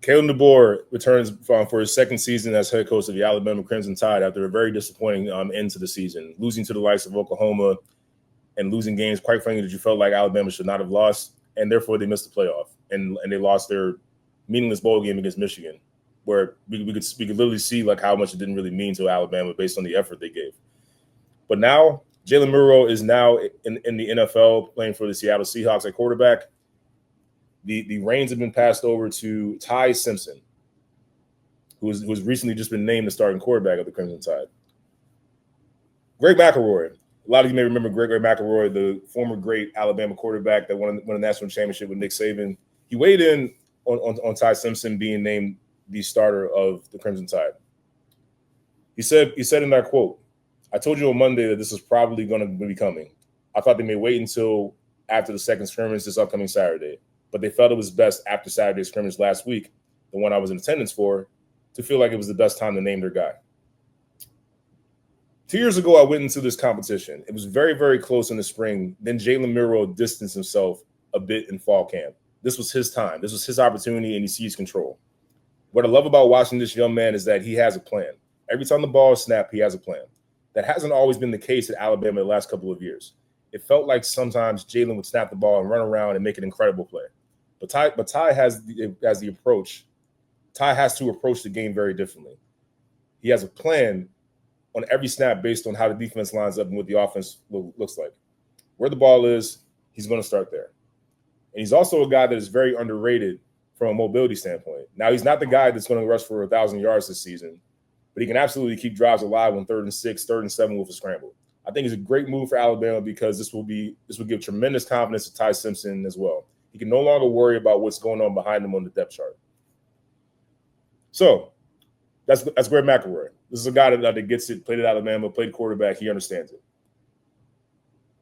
Kalen Debour returns for his second season as head coach of the Alabama Crimson Tide after a very disappointing end to the season, losing to the likes of Oklahoma and losing games, quite frankly, that you felt like Alabama should not have lost, and therefore they missed the playoff, and they lost their meaningless bowl game against Michigan, where we could literally see like how much it didn't really mean to Alabama based on the effort they gave. But now Jalen Murrow is now in the NFL playing for the Seattle Seahawks at quarterback. The reins have been passed over to Ty Simpson, who's recently just been named the starting quarterback of the Crimson Tide. Greg McElroy. A lot of you may remember Greg McElroy, the former great Alabama quarterback that won a national championship with Nick Saban. He weighed in on Ty Simpson being named the starter of the Crimson Tide. He said in that quote, "I told you on Monday that this is probably going to be coming. I thought they may wait until after the second scrimmage this upcoming Saturday, but they felt it was best after Saturday's scrimmage last week, the one I was in attendance for, to feel like it was the best time to name their guy." 2 years ago, I went into this competition. It was very, very close in the spring. Then Jalen Murrow distanced himself a bit in fall camp. This was his time. This was his opportunity, and he seized control. What I love about watching this young man is that he has a plan. Every time the ball is snapped, he has a plan. That hasn't always been the case at Alabama the last couple of years. It felt like sometimes Jalen would snap the ball and run around and make an incredible play. But Ty has the approach. Ty has to approach the game very differently. He has a plan on every snap based on how the defense lines up and what the offense looks like. Where the ball is, he's going to start there. And he's also a guy that is very underrated from a mobility standpoint. Now, he's not the guy that's going to rush for 1,000 yards this season, but he can absolutely keep drives alive on 3rd and 6, 3rd and 7 with a scramble. I think it's a great move for Alabama because this will give tremendous confidence to Ty Simpson as well. He can no longer worry about what's going on behind him on the depth chart. So that's Greg McElroy. This is a guy that gets it, played at Alabama, played quarterback. He understands it.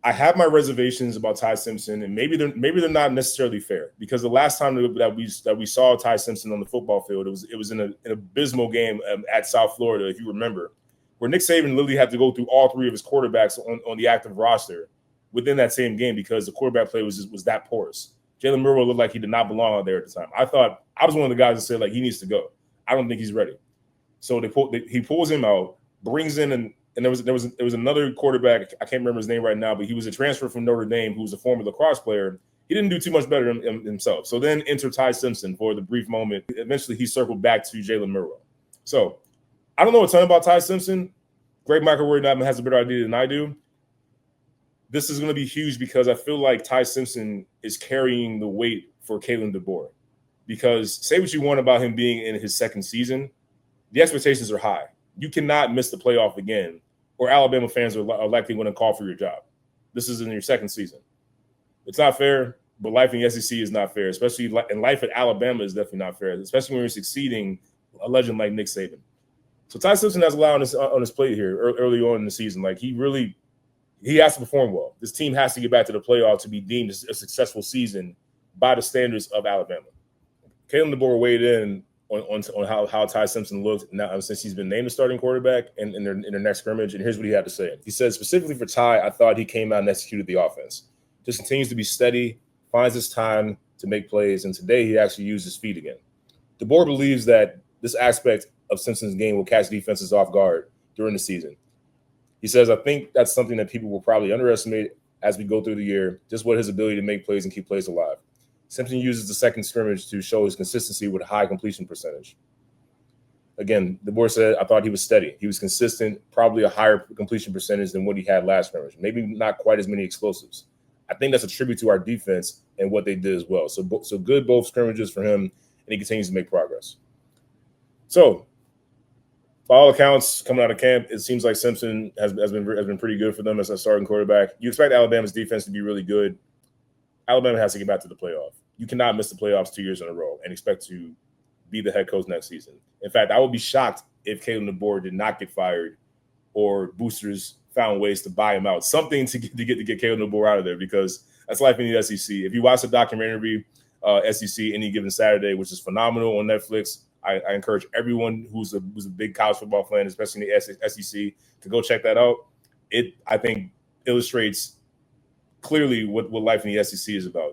I have my reservations about Ty Simpson, and maybe they're not necessarily fair, because the last time that we saw Ty Simpson on the football field, it was in an abysmal game at South Florida, if you remember, where Nick Saban literally had to go through all three of his quarterbacks on the active roster within that same game because the quarterback play was that porous. Jalen Murrow looked like he did not belong out there at the time. I was one of the guys that said like he needs to go. I don't think he's ready. So he pulls him out, brings in and there was another quarterback. I can't remember his name right now, but he was a transfer from Notre Dame who was a former lacrosse player. He didn't do too much better himself. So then enter Ty Simpson for the brief moment. Eventually, he circled back to Jalen Murrow. So I don't know a ton about Ty Simpson. Greg McElroy has a better idea than I do. This is going to be huge because I feel like Ty Simpson is carrying the weight for Kalen Debour. Because say what you want about him being in his second season, the expectations are high. You cannot miss the playoff again, or Alabama fans are likely going to call for your job. This is in your second season. It's not fair, but life in the SEC is not fair, especially in life at Alabama is definitely not fair, especially when you're succeeding a legend like Nick Saban. So Ty Simpson has a lot on his plate here early on in the season. Like he has to perform well. This team has to get back to the playoff to be deemed a successful season by the standards of Alabama. Kalen Debour weighed in on how Ty Simpson looked now since he's been named the starting quarterback in their next scrimmage. And here's what he had to say. He said, specifically for Ty, I thought he came out and executed the offense. Just continues to be steady, finds his time to make plays, and today he actually used his feet again. Debour believes that this aspect of Simpson's game will catch defenses off guard during the season. He says, I think that's something that people will probably underestimate as we go through the year, just what his ability to make plays and keep plays alive. Simpson uses the second scrimmage to show his consistency with a high completion percentage. Again, Debour said, I thought he was steady. He was consistent, probably a higher completion percentage than what he had last scrimmage. Maybe not quite as many explosives. I think that's a tribute to our defense and what they did as well. So good both scrimmages for him, and he continues to make progress. So, by all accounts, coming out of camp, it seems like Simpson has been pretty good for them as a starting quarterback. You expect Alabama's defense to be really good. Alabama has to get back to the playoff. You cannot miss the playoffs 2 years in a row and expect to be the head coach next season. In fact, I would be shocked if Kalen Debour did not get fired or boosters found ways to buy him out. Something to get Kalen Debour out of there, because that's life in the SEC. If you watch the documentary SEC Any Given Saturday, which is phenomenal on Netflix, I encourage everyone who's a big college football fan, especially in the SEC, to go check that out. It, I think, illustrates clearly what life in the SEC is about.